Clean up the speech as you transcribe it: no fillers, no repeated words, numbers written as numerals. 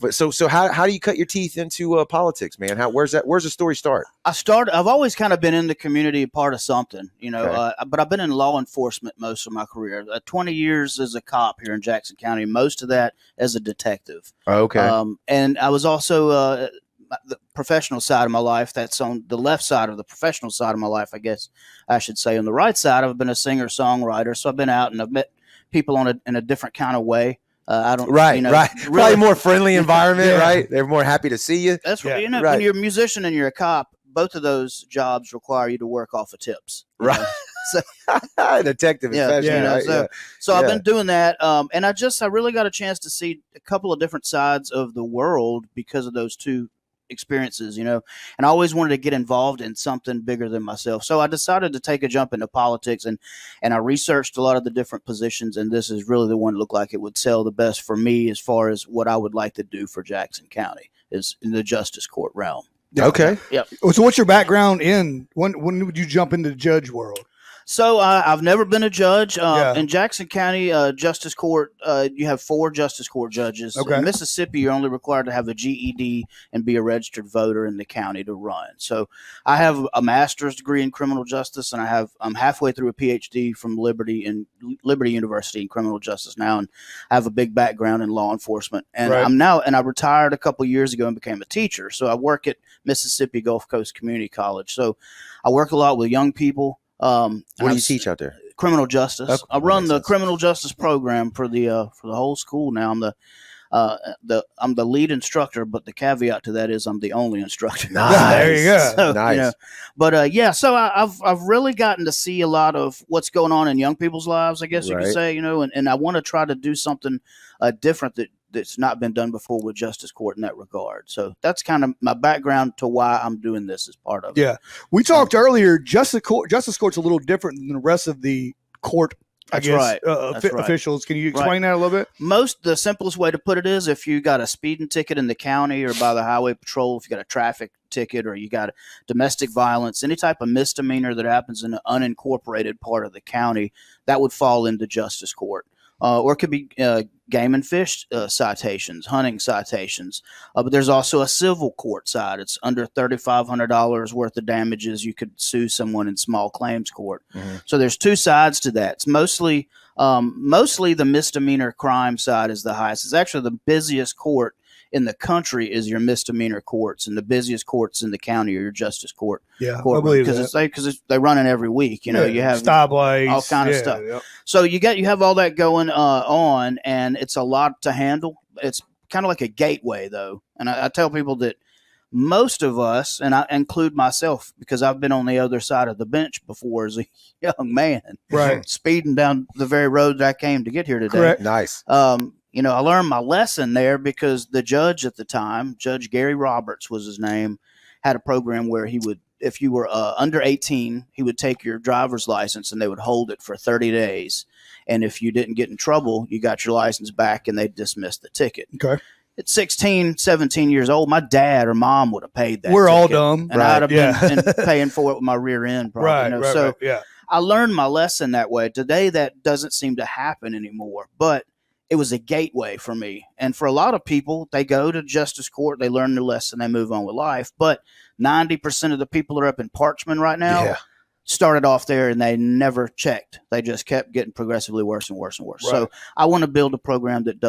But so how do you cut your teeth into politics, man? Where's the story start? I've always kind of been in the community, part of something, Okay. but I've been in law enforcement most of my career. 20 years as a cop here in Jackson County, most of that as a detective. Okay. And I was also the professional side of my life. That's on the left side of the professional side of my life, I guess I should say. On the right side, I've been a singer-songwriter, so I've been out and I've met people in a different kind of way. I don't right. Really, probably more friendly environment, right? They're more happy to see you. That's right. When you're a musician and you're a cop, both of those jobs require you to work off of tips, right? So, detective, especially. Right? So I've been doing that, and I really got a chance to see a couple of different sides of the world because of those two experiences, and I always wanted to get involved in something bigger than myself. So I decided to take a jump into politics, and I researched a lot of the different positions, and this is really the one that looked like it would sell the best for me as far as what I would like to do for Jackson County is in the justice court realm. Okay. Yep. So what's your background in? When would you jump into the judge world? So I've never been a judge. In Jackson County Justice Court, you have 4 Justice Court judges. Okay. In Mississippi, you're only required to have a GED and be a registered voter in the county to run. So I have a master's degree in criminal justice, and I'm halfway through a PhD from Liberty University in criminal justice now, and I have a big background in law enforcement. And I retired a couple years ago and became a teacher. So I work at Mississippi Gulf Coast Community College. So I work a lot with young people. What do you teach out there? Criminal justice. Okay. I run the criminal justice program for the whole school now. I'm the lead instructor, but the caveat to that is I'm the only instructor. Nice. There you go. So, nice. So I've really gotten to see a lot of what's going on in young people's lives, I guess you could say, and I want to try to do something different that's not been done before with justice court in that regard. So that's kind of my background to why I'm doing this as part of it. Yeah. We talked earlier, justice court's a little different than the rest of the court, officials. Can you explain that a little bit? The simplest way to put it is if you got a speeding ticket in the county or by the highway patrol, if you got a traffic ticket or you got domestic violence, any type of misdemeanor that happens in an unincorporated part of the county, that would fall into justice court. Or it could be game and fish citations, hunting citations. But there's also a civil court side. It's under $3,500 worth of damages. You could sue someone in small claims court. Mm-hmm. So there's 2 sides to that. It's mostly the misdemeanor crime side is the highest. It's actually the busiest court in the country is your misdemeanor courts, and the busiest courts in the county are your justice court. Yeah, I believe that. Because they run it every week. You have stoplights, all kind of stuff. Yep. So you have all that going on, and it's a lot to handle. It's kind of like a gateway, though. And I tell people that most of us, and I include myself, because I've been on the other side of the bench before as a young man, right, speeding down the very road that I came to get here today. Correct. Nice. I learned my lesson there because the judge at the time, Judge Gary Roberts was his name, had a program where he would, if you were under 18, he would take your driver's license and they would hold it for 30 days. And if you didn't get in trouble, you got your license back and they dismissed the ticket. Okay. At 16, 17 years old, my dad or mom would have paid that. We're ticket, all dumb. And I'd have been paying for it with my rear end. Probably, right. I learned my lesson that way. Today, that doesn't seem to happen anymore. But it was a gateway for me. And for a lot of people, they go to justice court, they learn their lesson, they move on with life. But 90% of the people that are up in Parchman right now started off there and they never checked. They just kept getting progressively worse and worse and worse. Right. So I want to build a program that does